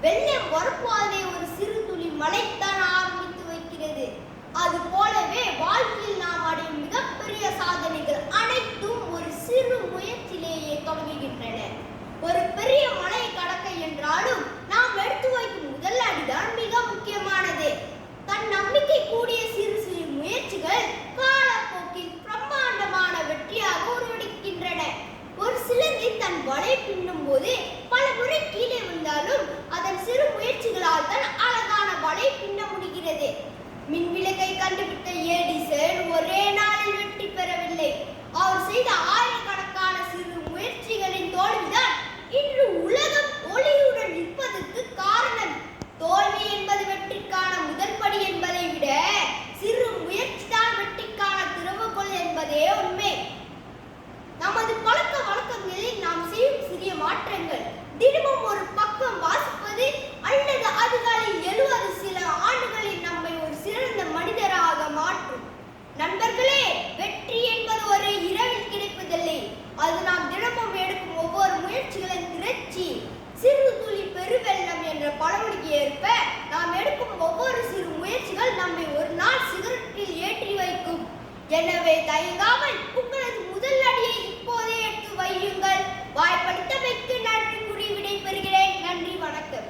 வெள்ளம் வரப்பாதே ஒரு சிறு துளி மழைத்தான் ஆரம்பித்து வைக்கிறது. அது போலவே வாழ்க்கையில் நாம் அடையும் மிகப்பெரிய சாதனைகள் அனைத்தும் ஒரு சிறு முயற்சியிலேயே தொடங்குகின்றன. ஒரு பெரிய மலையை கடக்க என்றாலும் நாம் எடுத்து வைக்கும் முதல் அடிதான் மிக முக்கியமானது. தன் நம்பிக்கை கூடிய சிறு சிறு முயற்சிகள் காலப்போக்கில் பிரம்மாண்டமான வெற்றியாக உருவெடுக்கின்றன. ஒரு சிலந்தி தன் வலை பின்னும் போது பல முறை கீழே வந்தாலும் அதன் சிறு முயற்சிகளால் தான் அழகான வலை பின்ன முடிகிறது. மின்விளக்கை கண்டுபிடித்த எடிசன் ஒரே நாளில் வெற்றி பெறவில்லை. அவர் செய்த ஆயிரக்கணக்கான சிறு முயற்சிகளின் தோல்விதான் இன்று உலகம் ஒளியுடன் நிற்பதற்கு காரணம். தோல்வி என்பது வெற்றிக்கான முதல் படி என்பதை விட சிறு முயற்சி தான் வெற்றிக்கான திறவுகோல் என்பதே உண்மை. நமது பழக்க வழக்கங்களில் நாம் செய்யும் சிறிய மாற்றங்கள், தினமும் ஒரு பக்கம் வாசிப்பது அல்லது அதிகாலையில் எழுவது சில ஆண்டுகளில் நம்மை ஒரு சிறந்த மனிதராக மாற்றும். நண்பர்களே, வெற்றி என்பது ஒரு இரவில் கிடைப்பதில்லை. அது நாம் தினமும் எடுக்கும் ஒவ்வொரு முயற்சிகளின் திரட்சி. சிறு துளி பெருவெள்ளம் என்ற பழமொழிக்கு ஏற்ப நாம் எடுக்கும் ஒவ்வொரு சிறு முயற்சிகள் நம்மை ஒரு நாள் சிகரத்தில் ஏற்றி வைக்கும். எனவே தயங்காமல் உங்களது முதல் அடியை இப்போதே எடுத்து வையுங்கள். வாய்ப்பளித்தமைக்கு நன்றி கூறி விடைபெறுகிறேன். நன்றி, வணக்கம்.